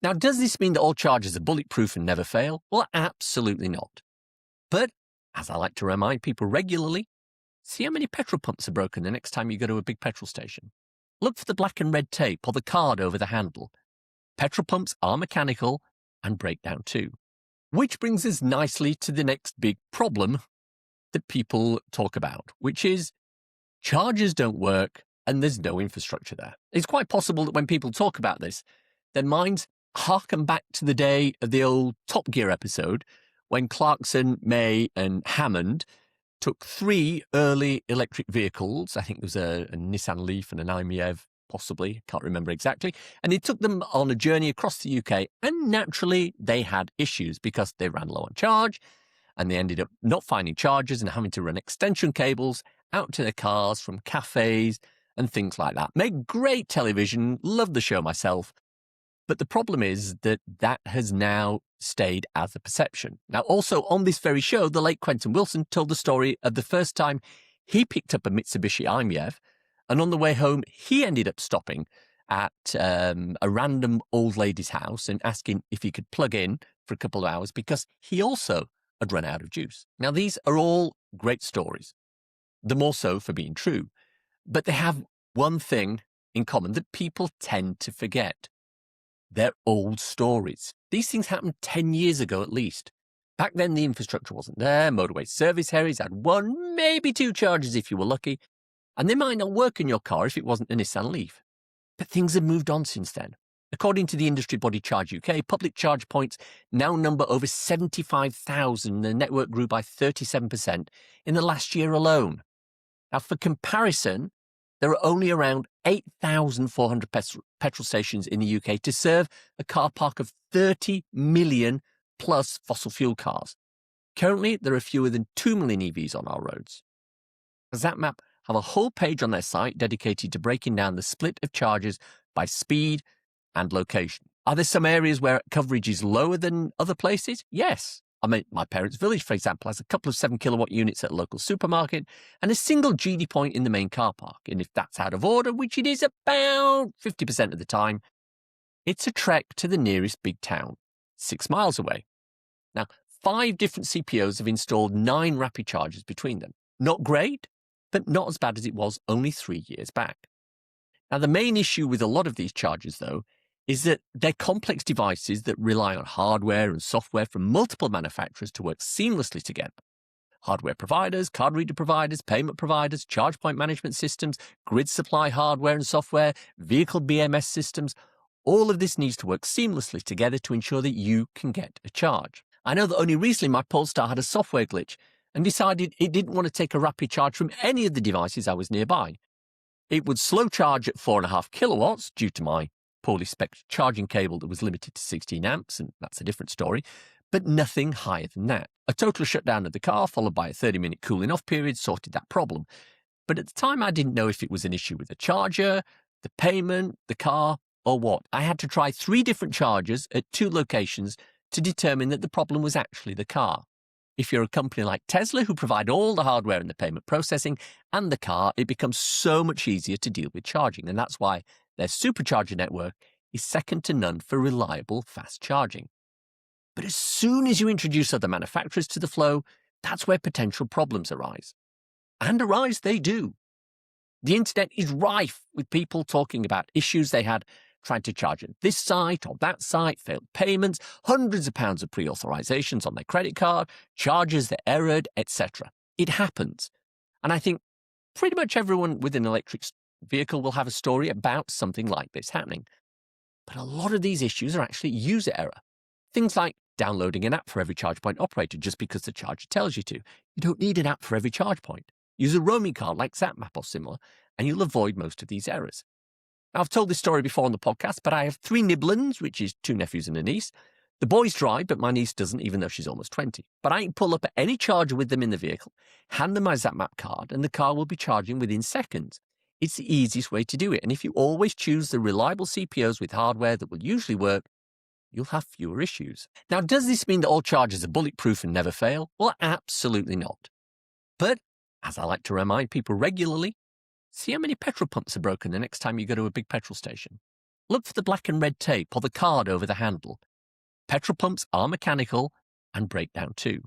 Now, does this mean that all chargers are bulletproof and never fail? Well, absolutely not. But, as I like to remind people regularly, see how many petrol pumps are broken the next time you go to a big petrol station. Look for the black and red tape or the card over the handle. Petrol pumps are mechanical and break down too. Which brings us nicely to the next big problem that people talk about, which is chargers don't work and there's no infrastructure there. It's quite possible that when people talk about this, their minds harken back to the day of the old Top Gear episode when Clarkson, May, and Hammond took 3 early electric vehicles. I think there was a Nissan Leaf and an IMEV, possibly, can't remember exactly. And he took them on a journey across the UK, and naturally they had issues because they ran low on charge, and they ended up not finding chargers and having to run extension cables out to their cars from cafes and things like that. Made great television, loved the show myself. But the problem is that that has now stayed as a perception. Now, also on this very show, the late Quentin Wilson told the story of the first time he picked up a Mitsubishi IMEV, and on the way home, he ended up stopping at a random old lady's house and asking if he could plug in for a couple of hours because he also had run out of juice. Now, these are all great stories, the more so for being true, but they have one thing in common that people tend to forget. They're old stories. These things happened 10 years ago at least. Back then, the infrastructure wasn't there. Motorway service areas had 1, maybe 2 chargers if you were lucky, and they might not work in your car if it wasn't a Nissan Leaf. But things have moved on since then. According to the industry body Charge UK, public charge points now number over 75,000, and the network grew by 37% in the last year alone. Now, for comparison, there are only around 8,400 petrol stations in the UK to serve a car park of 30 million plus fossil fuel cars. Currently, there are fewer than 2 million EVs on our roads. ZapMap have a whole page on their site dedicated to breaking down the split of charges by speed and location. Are there some areas where coverage is lower than other places? Yes. I mean, my parents' village, for example, has a couple of 7-kilowatt units at a local supermarket and a single GD point in the main car park. And if that's out of order, which it is about 50% of the time, it's a trek to the nearest big town, 6 miles away. Now, 5 different CPOs have installed 9 rapid chargers between them. Not great, but not as bad as it was only 3 years back. Now, the main issue with a lot of these chargers, though, is that they're complex devices that rely on hardware and software from multiple manufacturers to work seamlessly together. Hardware providers, card reader providers, payment providers, ChargePoint management systems, grid supply hardware and software, vehicle BMS systems, all of this needs to work seamlessly together to ensure that you can get a charge. I know that only recently my Polestar had a software glitch and decided it didn't want to take a rapid charge from any of the devices I was nearby. It would slow charge at 4.5 kilowatts due to my poorly spec'd charging cable that was limited to 16 amps, and that's a different story, but nothing higher than that. A total shutdown of the car, followed by a 30-minute cooling off period, sorted that problem. But at the time, I didn't know if it was an issue with the charger, the payment, the car, or what. I had to try 3 different chargers at 2 locations to determine that the problem was actually the car. If you're a company like Tesla, who provide all the hardware and the payment processing and the car, it becomes so much easier to deal with charging, and that's why their supercharger network is second to none for reliable fast charging. But as soon as you introduce other manufacturers to the flow, that's where potential problems arise. And arise they do. The internet is rife with people talking about issues they had trying to charge at this site or that site, failed payments, hundreds of pounds of pre-authorizations on their credit card, charges that errored, etc. It happens. And I think pretty much everyone with an electric vehicle will have a story about something like this happening. But a lot of these issues are actually user error. Things like downloading an app for every ChargePoint operator just because the charger tells you to. You don't need an app for every ChargePoint. Use a roaming card like ZapMap or similar, and you'll avoid most of these errors. Now, I've told this story before on the podcast, but I have 3 nibblins, which is 2 nephews and a niece. The boys drive, but my niece doesn't, even though she's almost 20. But I can pull up at any charger with them in the vehicle, hand them my ZapMap card, and the car will be charging within seconds. It's the easiest way to do it, and if you always choose the reliable CPOs with hardware that will usually work, you'll have fewer issues. Now, does this mean that all chargers are bulletproof and never fail? Well, absolutely not. But, as I like to remind people regularly, see how many petrol pumps are broken the next time you go to a big petrol station. Look for the black and red tape or the card over the handle. Petrol pumps are mechanical and break down too.